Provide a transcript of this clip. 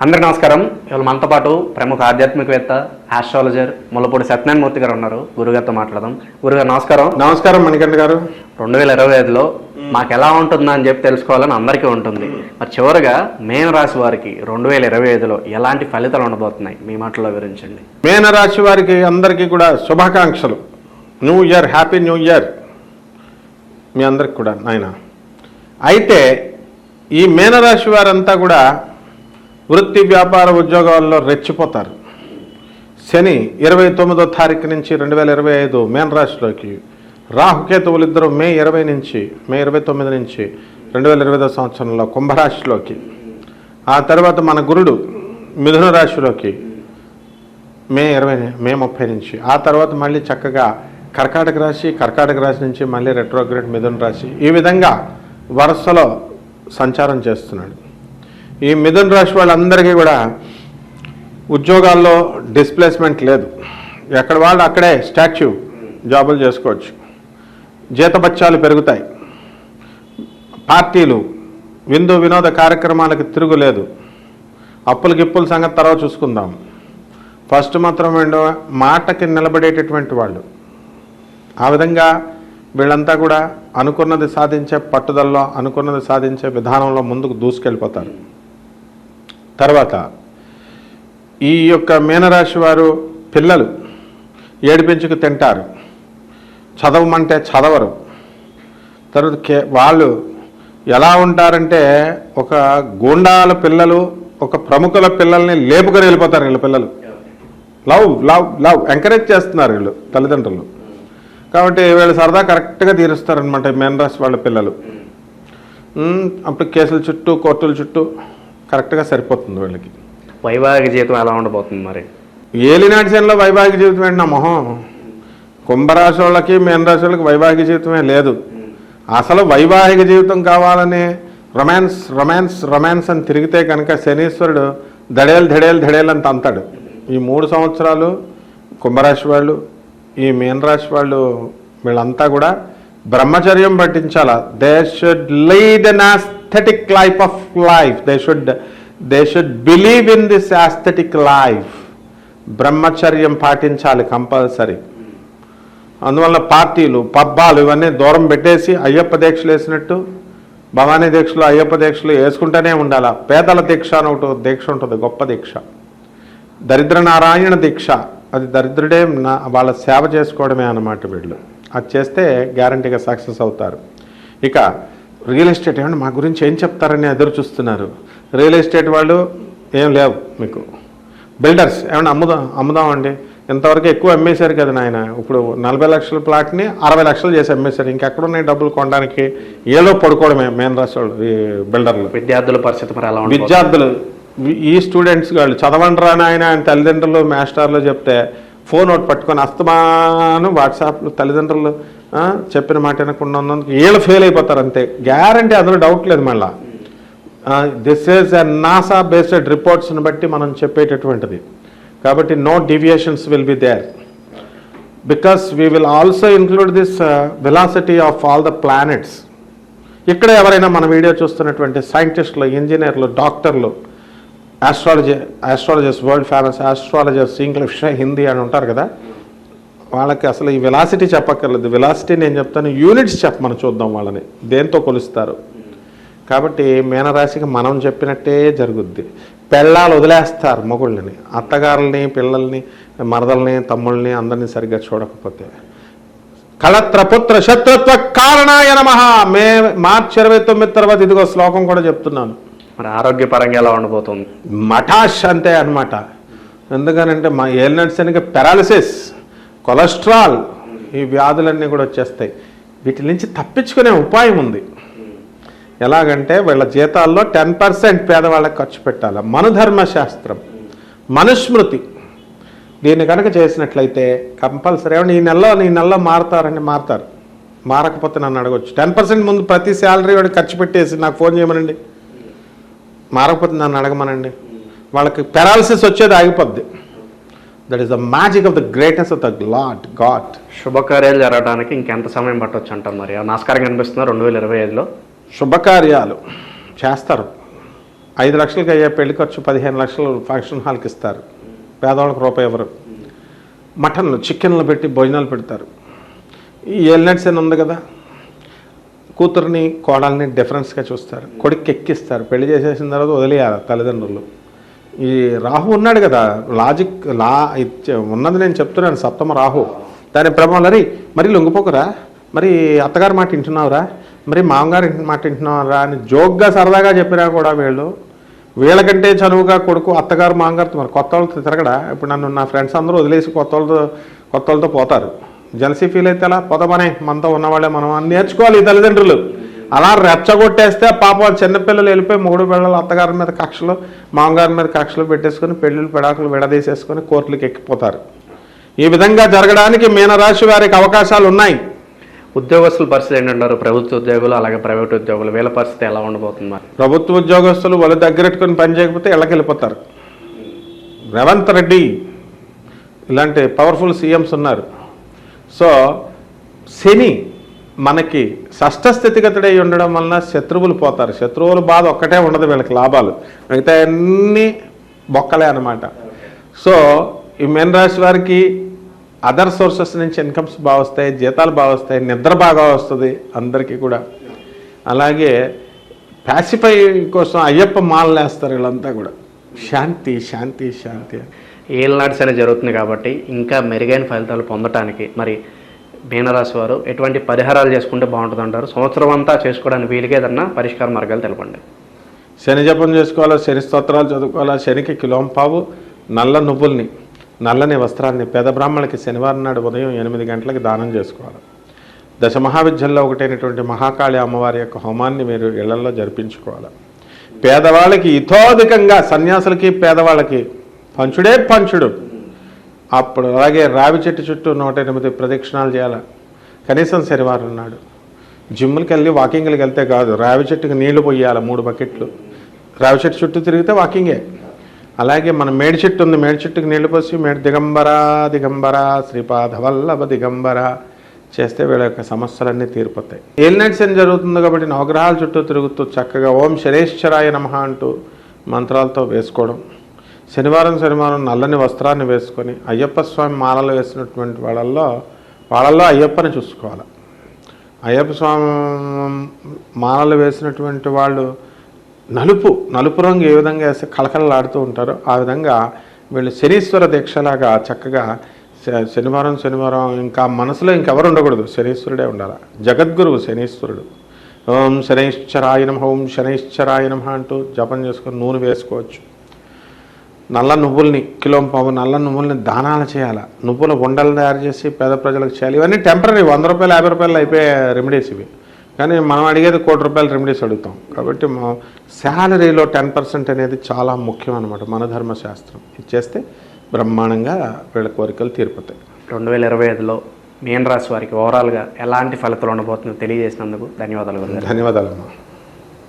అందరికీ నమస్కారం. ఇవాళ మనతో పాటు ప్రముఖ ఆధ్యాత్మికవేత్త, ఆస్ట్రాలజర్ ముల్లపూడి సత్యనారాయణ మూర్తి గారు ఉన్నారు. గురుగారితో మాట్లాడదాం. గురుగారు నమస్కారం. నమస్కారం మణికంఠ గారు. 2025లో మాకు ఎలా ఉంటుందా అని చెప్పి తెలుసుకోవాలని అందరికీ ఉంటుంది. మరి చివరిగా మీనరాశి వారికి 2025లో ఎలాంటి ఫలితాలు ఉండబోతున్నాయి మీ మాటల్లో వివరించండి. మీనరాశి వారికి అందరికీ కూడా శుభాకాంక్షలు. New year, happy new year మీ అందరికి కూడా నాయన. అయితే ఈ మీనరాశి వారంతా కూడా వృత్తి, వ్యాపార, ఉద్యోగాల్లో రెచ్చిపోతారు. శని 29వ తారీఖు నుంచి 2025 మీనరాశిలోకి, రాహుకేతువులు ఇద్దరు మే 29 నుంచి 2025 సంవత్సరంలో కుంభరాశిలోకి, ఆ తర్వాత మన గురుడు మిథున రాశిలోకి మే 30 నుంచి, ఆ తర్వాత మళ్ళీ చక్కగా కర్కాటక రాశి నుంచి మళ్ళీ రెట్రోగ్రేడ్ మిథున రాశి, ఈ విధంగా వరుసలో సంచారం చేస్తున్నాడు. ఈ మిథున రాశి వాళ్ళందరికీ కూడా ఉద్యోగాల్లో డిస్ప్లేస్మెంట్ లేదు. ఎక్కడ వాళ్ళు అక్కడే స్టాచ్యూ జాబులు చేసుకోవచ్చు. జీతబత్యాలు పెరుగుతాయి. పార్టీలు, విందు వినోద కార్యక్రమాలకు తిరుగులేదు. అప్పుల సంగతి తర్వాత చూసుకుందాం. ఫస్ట్ మాత్రం మాటకి నిలబడేటటువంటి వాళ్ళు. ఆ విధంగా వీళ్ళంతా కూడా అనుకున్నది సాధించే పట్టుదలలో, అనుకున్నది సాధించే విధానంలో ముందుకు దూసుకెళ్ళిపోతారు. తర్వాత ఈ యొక్క మీనరాశి వారు పిల్లలు ఏడిపించుకు తింటారు, చదవమంటే చదవరు. తర్వాత వాళ్ళు ఎలా ఉంటారంటే ఒక గూండాల పిల్లలు, ఒక ప్రముఖుల పిల్లల్ని లేపుకొని వెళ్ళిపోతారు. వీళ్ళ పిల్లలు లవ్ లవ్ లవ్ ఎంకరేజ్ చేస్తున్నారు వీళ్ళు తల్లిదండ్రులు. కాబట్టి వీళ్ళు సరదా కరెక్ట్గా తీరుస్తారనమాట మీనరాశి వాళ్ళ పిల్లలు. అప్పుడు కేసుల చుట్టూ, కోర్టుల చుట్టూ కరెక్ట్గా సరిపోతుంది వీళ్ళకి. వైవాహిక జీవితం ఎలా ఉండబోతుంది మరి? ఏలినాటి శనిలో వైవాహిక జీవితం ఏంటి నా మొహం? కుంభరాశి వాళ్ళకి, మీనరాశి వాళ్ళకి వైవాహిక జీవితమే లేదు. అసలు వైవాహిక జీవితం కావాలని రొమాన్స్ రొమాన్స్ రొమాన్స్ అని తిరిగితే కనుక శనీశ్వరుడు ధడేలు అని తంతాడు. ఈ 3 సంవత్సరాలు కుంభరాశి వాళ్ళు, ఈ మీనరాశి వాళ్ళు వీళ్ళంతా కూడా బ్రహ్మచర్యం పట్టించాలా. They should lead an aesthetic life of life. They should believe in this aesthetic life. బ్రహ్మచర్యం పాటించాలి కంపల్సరీ. అందువల్ల పార్టీలు, పబ్బాలు ఇవన్నీ దూరం పెట్టేసి అయ్యప్ప దీక్షలు వేసినట్టు, భవానీ దీక్షలు, అయ్యప్ప దీక్షలు వేసుకుంటూనే ఉండాలి. పేదల దీక్ష అని ఒకటి దీక్ష ఉంటుంది, గొప్ప దీక్ష. దరిద్ర నారాయణ దీక్ష. అది దరిద్రుడే వాళ్ళ సేవ చేసుకోవడమే అన్నమాట వీళ్ళు. అది చేస్తే గ్యారంటీగా సక్సెస్ అవుతారు. ఇక రియల్ ఎస్టేట్ ఏమన్నా మా గురించి ఏం చెప్తారని ఎదురు చూస్తున్నారు. రియల్ ఎస్టేట్ వాళ్ళు ఏం లేవు మీకు. బిల్డర్స్ ఏమన్నా అమ్ముదామండి, ఇంతవరకు ఎక్కువ అమ్మేశారు కదా నాయన. ఇప్పుడు 40 లక్షల ప్లాట్ని 60 లక్షలు చేసి అమ్మేశారు. ఇంకెక్కడున్నాయి డబ్బులు కొనడానికి? ఏదో పడుకోవడమే మెయిన్ రాష్ట్ర బిల్డర్లు. విద్యార్థుల పరిస్థితి మరి ఎలా? విద్యార్థులు, ఈ స్టూడెంట్స్ వాళ్ళు చదవండి రా నాయన అని తల్లిదండ్రులు, మాస్టర్లు చెప్తే ఫోన్ ఒకటి పట్టుకొని అస్తమాను వాట్సాప్లు తల్లిదండ్రులు చెప్పిన మాట వినకుండా ఉన్నందుకు వీళ్ళు ఫెయిల్ అయిపోతారు అంతే, గ్యారంటీ. అందులో డౌట్ లేదు. మళ్ళీ this is a NASA based రిపోర్ట్స్ని బట్టి మనం చెప్పేటటువంటిది. కాబట్టి no deviations will be there, because we will also include this velocity of all the planets. ఇక్కడ ఎవరైనా మన వీడియో చూస్తున్నటువంటి సైంటిస్టులు, ఇంజనీర్లు, డాక్టర్లు, astrologers, world famous astrologers, English, Hindi అని ఉంటారు కదా, వాళ్ళకి అసలు ఈ వెలాసిటీ చెప్పక్కర్లేదు. వెలాసిటీ నేను చెప్తాను, యూనిట్స్ చెప్పమని చూద్దాం వాళ్ళని దేంతో కొలుస్తారు. కాబట్టి మీనరాశికి మనం చెప్పినట్టే జరుగుద్ది. పెళ్ళాలు వదిలేస్తారు మొగుళ్ళని, అత్తగారుల్ని, పిల్లల్ని, మరదల్ని, తమ్ముళ్ళని అందరినీ సరిగ్గా చూడకపోతే. కళత్రపుత్ర శత్రుత్వ కారణాయ నమః. మార్చి 29 తర్వాత ఇదిగో శ్లోకం కూడా చెప్తున్నాను. మరి ఆరోగ్యపరంగా ఎలా ఉండబోతుంది? మఠాష్ అంతే అనమాట. ఎందుకనంటే మా ఏలినాటి శనికి పెరాలిసిస్, కొలెస్ట్రాల్, ఈ వ్యాధులన్నీ కూడా వచ్చేస్తాయి. వీటి నుంచి తప్పించుకునే ఉపాయం ఉంది. ఎలాగంటే వీళ్ళ జీతాల్లో 10% పేదవాళ్ళకి ఖర్చు పెట్టాలి. మనుధర్మశాస్త్రం, మనుస్మృతి, దీన్ని కనుక చేసినట్లయితే కంపల్సరీ. ఈ నెలలో మారుతారు. మారకపోతే నన్ను అడగవచ్చు. 10% ముందు ప్రతి శాలరీ వాడికి ఖర్చు పెట్టేసి నాకు ఫోన్ చేయమనండి. మారకపోతే నన్ను అడగమనండి. వాళ్ళకి పెరాలసిస్ వచ్చేది ఆగిపోద్ది. That is the magic of the greatness of the god. శుభకార్యాలు జరగడానికి ఇంకెంత సమయం పట్టవచ్చు అంటారు? మరి నమస్కారం కనిపిస్తున్నారు 2025లో శుభకార్యాలు చేస్తారు. 5 లక్షలకి అయ్యే పెళ్లి ఖర్చు 15 లక్షలు ఫంక్షన్ హాల్కి ఇస్తారు, పేదవాళ్ళకి రూపాయి ఎవరు. మటన్లు చికెన్లు పెట్టి భోజనాలు పెడతారు. ఈ ఎల్నెట్స్ అని ఉంది కదా, కూతుర్ని కోడల్ని డిఫరెన్స్గా చూస్తారు, కొడుక్కి ఎక్కిస్తారు, పెళ్లి చేసేసిన తర్వాత వదిలేయాలి తల్లిదండ్రులు. ఈ రాహు ఉన్నాడు కదా, లాజిక్ ఉన్నది నేను చెప్తున్నాను, సప్తమ రాహు. దాని ప్రభావం మరి లొంగిపోకురా, మరి అత్తగారి మాట వింటున్నావురా, మరి మామగారి మాట వింటున్నావురా అని జోక్గా సరదాగా చెప్పినా కూడా వీళ్ళకంటే చనువుగా కొడుకు అత్తగారు మామగారితో మరి కొత్త వాళ్ళతో తిరగడా. ఇప్పుడు నన్ను నా ఫ్రెండ్స్ అందరూ వదిలేసి కొత్త వాళ్ళతో పోతారు. జలసీ ఫీల్ అయితే అలా పోతామనే, మనతో ఉన్నవాళ్ళే మనం అని నేర్చుకోవాలి ఈ తల్లిదండ్రులు. అలా రెచ్చగొట్టేస్తే పాపం చిన్నపిల్లలు వెళ్ళిపోయి మూడు పిల్లలు అత్తగారి మీద కక్షలు మామగారి మీద కక్షలు పెట్టేసుకొని పెళ్ళిళ్ళు పెడాకులు విడదీసేసుకొని కోర్టులకు ఎక్కిపోతారు. ఈ విధంగా జరగడానికి మీనరాశి వారికి అవకాశాలు ఉన్నాయి. ఉద్యోగస్తుల పరిస్థితి ఏంటంటారు? ప్రభుత్వ ఉద్యోగులు అలాగే ప్రైవేట్ ఉద్యోగులు వీళ్ళ పరిస్థితి ఎలా ఉండబోతుంది? మరి ప్రభుత్వ ఉద్యోగస్తులు వాళ్ళు దగ్గరెట్టుకొని పని చేయకపోతే ఇళ్ళకి వెళ్ళిపోతారు. రేవంత్ రెడ్డి ఇలాంటి పవర్ఫుల్ సీఎంస్ ఉన్నారు. సో శని మనకి షష్ఠ స్థితిగతుడై ఉండడం వలన శత్రువులు పోతారు. శత్రువుల బాధ ఒక్కటే ఉండదు వీళ్ళకి, లాభాలు మిగతా అన్నీ బొక్కలే అన్నమాట. సో ఈ మీనరాశి వారికి అదర్ సోర్సెస్ నుంచి ఇన్కమ్స్ బాగా వస్తాయి, జీతాలు బాగా వస్తాయి, నిద్ర బాగా వస్తుంది అందరికీ కూడా. అలాగే ప్యాసిఫై కోసం అయ్యప్ప మాలలు వేస్తారు వీళ్ళంతా కూడా. శాంతి శాంతి శాంతి. ఏళ్ళనాటి శని జరుగుతుంది కాబట్టి ఇంకా మెరుగైన ఫలితాలు పొందటానికి మరి మీనరాశి వారు ఎటువంటి పరిహారాలు చేసుకుంటే బాగుంటుంది అంటారు? సంవత్సరం అంతా చేసుకోవడానికి వీలుగా ఏదన్నా పరిష్కార మార్గాలు తెలపండి. శని జపం చేసుకోవాలా, శని స్తోత్రాలు చదువుకోవాలా, శనికి కిలోంపావు నల్ల నువ్వుల్ని నల్లని వస్త్రాన్ని పేద బ్రాహ్మణులకి శనివారం నాడు ఉదయం 8 గంటలకి దానం చేసుకోవాలి. దశ మహావిద్యల్లో ఒకటైనటువంటి మహాకాళి అమ్మవారి యొక్క హోమాన్ని మీరు ఇళ్లలో జరిపించుకోవాలి. పేదవాళ్ళకి ఇతోధికంగా సన్యాసులకి పేదవాళ్ళకి పంచుడే పంచుడు. అప్పుడు అలాగే రావి చెట్టు చుట్టూ 108 ప్రదక్షిణాలు చేయాలి కనీసం శనివారం నాడు. జిమ్ములకి వెళ్ళి వాకింగ్లకి వెళ్తే కాదు, రావి చెట్టుకి నీళ్లు పోయాలి 3 బకెట్లు. రావి చెట్టు చుట్టూ తిరిగితే వాకింగే. అలాగే మన మేడి చెట్టు ఉంది, మేడి చెట్టుకి నీళ్లు పోసి మేడి దిగంబర శ్రీపాద వల్లభ దిగంబర చేస్తే వీళ్ళ యొక్క సమస్యలన్నీ తీరిపోతాయి. ఏలినట్స్ ఏం జరుగుతుంది కాబట్టి నవగ్రహాల చుట్టూ తిరుగుతూ చక్కగా ఓం శనేశ్వరాయ నమః అంటూ మంత్రాలతో వేసుకోవడం. శనివారం నల్లని వస్త్రాన్ని వేసుకొని అయ్యప్ప స్వామి మాలలు వేసినటువంటి వాళ్ళల్లో అయ్యప్పని చూసుకోవాలి. అయ్యప్ప స్వామి మాలలు వేసినటువంటి వాళ్ళు నలుపు రంగు ఏ విధంగా వేస్తే కళకళలాడుతూ ఉంటారో ఆ విధంగా వీళ్ళు శనీశ్వర దీక్షలాగా చక్కగా శనివారం ఇంకా మనసులో ఇంకెవరు ఉండకూడదు, శనీశ్వరుడే ఉండాలి. జగద్గురువు శనీశ్వరుడు. ఓం శనైశ్చరాయ నమః, ఓం శనైశ్చరాయ నమః అంటూ జపం చేసుకొని నూనె వేసుకోవచ్చు. నల్ల నువ్వుల్ని కిలోంపావు నల్ల నువ్వుల్ని దానాలు చేయాలి. నువ్వుల ఉండలు తయారు చేసి పేద ప్రజలకు చేయాలి. ఇవన్నీ టెంపరీ, 100 రూపాయలు 50 రూపాయలు అయిపోయే రెమెడీస్ ఇవి. కానీ మనం అడిగేది ₹1 కోటి రెమెడీస్ అడుగుతాం. కాబట్టి మా శాలరీలో 10% అనేది చాలా ముఖ్యం అనమాట మన ధర్మశాస్త్రం. ఇది చేస్తే బ్రహ్మాండంగా వీళ్ళ కోరికలు తీరిపోతాయి. 2025లో మీనరాశి వారికి ఓవరాల్గా ఎలాంటి ఫలితాలు ఉండబోతుందో తెలియజేసినందుకు ధన్యవాదాలు. ధన్యవాదాలమ్మా.